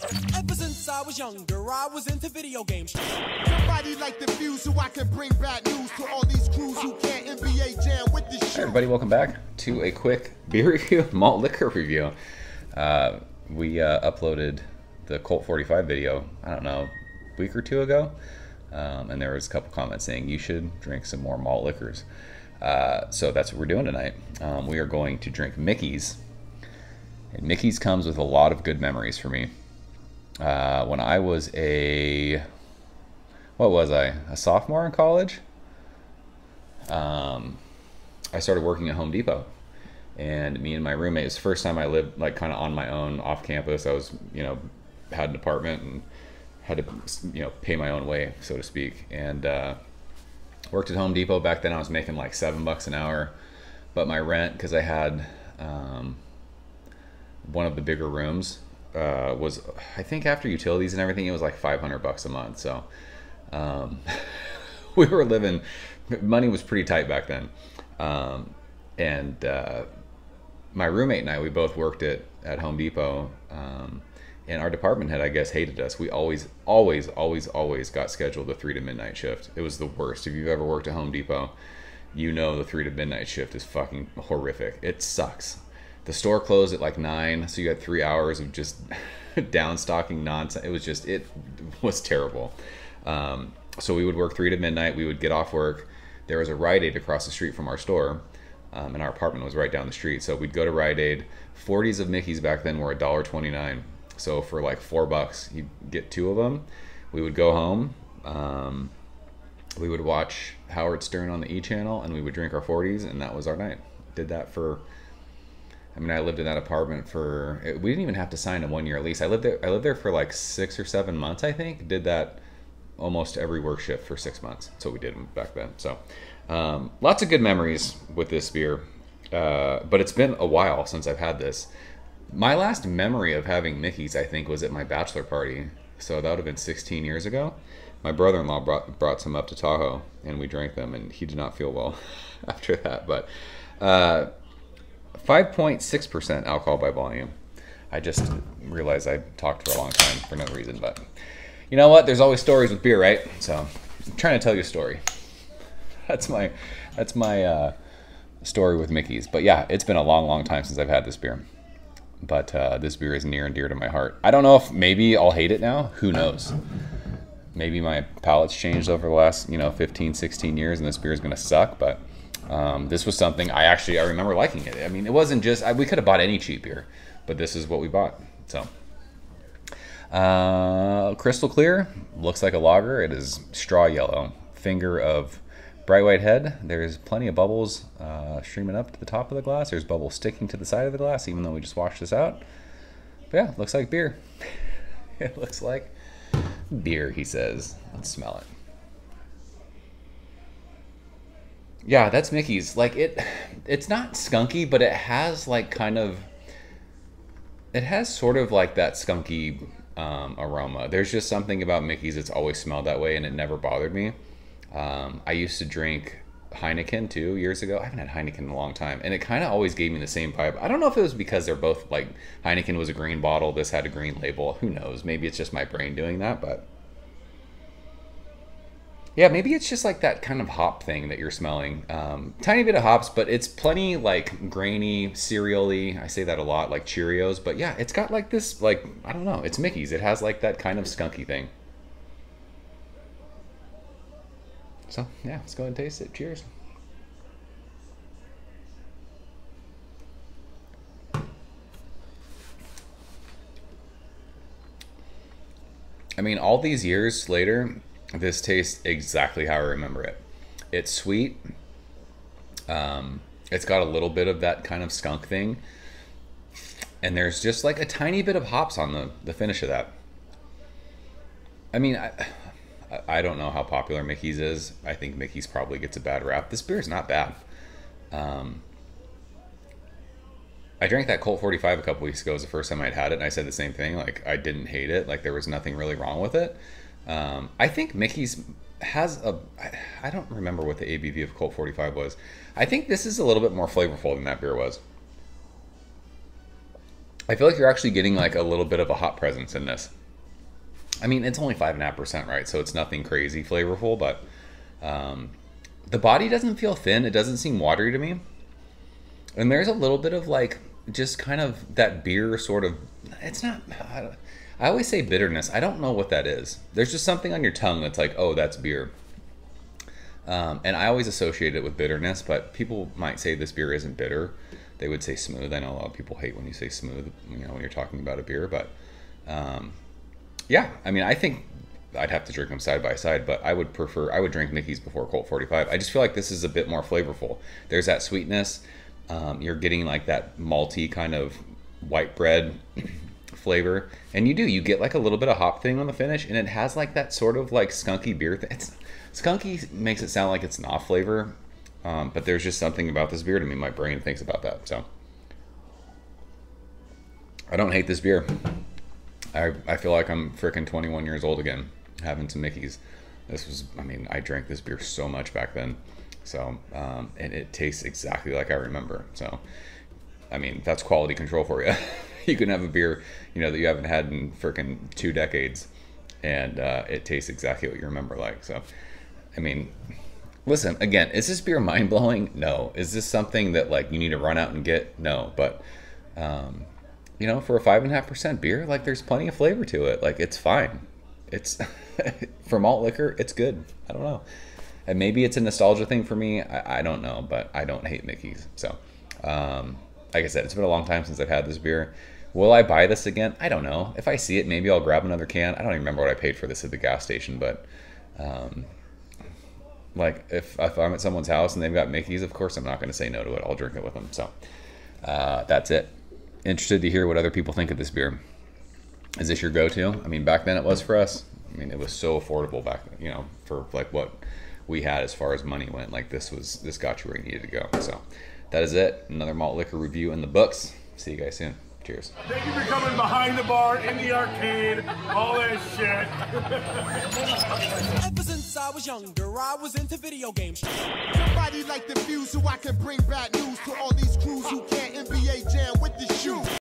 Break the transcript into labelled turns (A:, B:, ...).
A: Ever since I was younger, I was into video games.
B: Somebody like the fuse so I can bring bad news to all these crews who can't NBA jam with the shoe.
C: Hey everybody, welcome back to a quick beer review, malt liquor review. We uploaded the Colt 45 video, I don't know, a week or two ago. And there was a couple comments saying you should drink some more malt liquors. So that's what we're doing tonight. We are going to drink Mickey's. And Mickey's comes with a lot of good memories for me. When I was a sophomore in college, I started working at Home Depot. And me and my roommate, it was the first time I lived like kind of on my own off campus. I was, had an apartment and had to, pay my own way, so to speak. And worked at Home Depot. Back then I was making like $7 an hour. But my rent, because I had one of the bigger rooms, was, I think after utilities and everything, it was like $500 a month. So we were living, money was pretty tight back then. My roommate and I, we both worked at Home Depot, and our department head, I guess, hated us. We always got scheduled the 3 to midnight shift. It was the worst. If you've ever worked at Home Depot, you know the 3 to midnight shift is fucking horrific. It sucks. The store closed at like 9, so you had 3 hours of just downstocking nonsense. It was terrible. So we would work 3 to midnight. We would get off work. There was a Rite Aid across the street from our store. And our apartment was right down the street. So we'd go to Rite Aid. 40s of Mickey's back then were $1.29. So for like $4, you'd get 2 of them. We would go home. We would watch Howard Stern on the E! Channel, and we would drink our 40s, and that was our night. Did that for, I lived in that apartment for, we didn't even have to sign a 1-year lease. I lived there for like 6 or 7 months, I think. Did that almost every work shift for 6 months. That's what we did back then. So lots of good memories with this beer, but it's been a while since I've had this. My last memory of having Mickey's, I think, was at my bachelor party. So that would have been 16 years ago. My brother-in-law brought some up to Tahoe, and we drank them, and he did not feel well after that. But 5.6% alcohol by volume. I just realized I talked for a long time for no reason, but you know what? There's always stories with beer, right? So I'm trying to tell you a story. That's my story with Mickey's. But yeah, it's been a long time since I've had this beer. But this beer is near and dear to my heart. I don't know if maybe I'll hate it now. Who knows? Maybe my palate's changed over the last 15, 16 years, and this beer is going to suck. But this was something I remember liking it. It wasn't just we could have bought any cheap beer, but this is what we bought. So crystal clear, looks like a lager. It is straw yellow, finger of bright white head. There's plenty of bubbles streaming up to the top of the glass. There's bubbles sticking to the side of the glass, even though we just washed this out. But yeah, looks like beer. It looks like beer, he says. Let's smell it. Yeah, that's Mickey's. Like it's not skunky, but it has like it has sort of like that skunky aroma. There's just something about Mickey's that's always smelled that way, and it never bothered me. I used to drink Heineken too years ago. I haven't had Heineken in a long time, and it kind of always gave me the same vibe. I don't know if it was because they're both like Heineken was a green bottle, this had a green label. Who knows? Maybe it's just my brain doing that, but yeah, maybe it's just like that kind of hop thing that you're smelling. Tiny bit of hops, but it's plenty like grainy, cereal-y. I say that a lot, like Cheerios. But yeah, it's got like this, like, I don't know. It's Mickey's. It has like that kind of skunky thing. So yeah, let's go ahead and taste it. Cheers. All these years later, this tastes exactly how I remember it. It's sweet. It's got a little bit of that kind of skunk thing. And there's just like a tiny bit of hops on the finish of that. I don't know how popular Mickey's is. I think Mickey's probably gets a bad rap. This beer is not bad. I drank that Colt 45 a couple weeks ago. It was the first time I'd had it, and I said the same thing. Like, I didn't hate it. Like, there was nothing really wrong with it. I think Mickey's has I don't remember what the ABV of Colt 45 was. I think this is a little bit more flavorful than that beer was. I feel like you're actually getting like a little bit of a hop presence in this. I mean, it's only 5.5%, right? So it's nothing crazy flavorful, but the body doesn't feel thin. It doesn't seem watery to me. And there's a little bit of like, just kind of that beer sort of, it's not, I always say bitterness. I don't know what that is. There's just something on your tongue that's like, oh, that's beer. And I always associate it with bitterness, but people might say this beer isn't bitter. They would say smooth. I know a lot of people hate when you say smooth, you know, when you're talking about a beer, but yeah, I mean, I think I'd have to drink them side by side, but I would drink Mickey's before Colt 45. I just feel like this is a bit more flavorful. There's that sweetness. You're getting like that malty kind of white bread flavor, and you get like a little bit of hop thing on the finish, and it has like that sort of like skunky beer thing. Skunky makes it sound like it's an off flavor, but there's just something about this beer to me. My brain thinks about that, so I don't hate this beer. I feel like I'm freaking 21 years old again, having some Mickey's. This was, I mean, I drank this beer so much back then. So, and it tastes exactly like I remember. So, I mean, that's quality control for you. You can have a beer, you know, that you haven't had in freaking 2 decades, and it tastes exactly what you remember like. So, I mean, listen, again, is this beer mind-blowing? No. Is this something that, like, you need to run out and get? No. But, you know, for a 5.5% beer, like, there's plenty of flavor to it. Like, it's fine. It's, for malt liquor, it's good. I don't know. And maybe it's a nostalgia thing for me. I don't know, but I don't hate Mickey's. So, like I said, it's been a long time since I've had this beer. Will I buy this again? I don't know. If I see it, maybe I'll grab another can. I don't even remember what I paid for this at the gas station, but like if I'm at someone's house and they've got Mickey's, of course I'm not going to say no to it. I'll drink it with them. So that's it. Interested to hear what other people think of this beer. Is this your go-to? I mean, back then it was for us. I mean, it was so affordable back then, you know, for like what we had as far as money went. Like this got you where you needed to go. So that is it. Another malt liquor review in the books. See you guys soon. Cheers.
D: Thank you for coming behind the bar, in the arcade, all that shit.
A: Ever since I was younger, I was into video games.
B: Somebody like the fuse so I can bring bad news to all these crews who can't NBA jam with the shoe.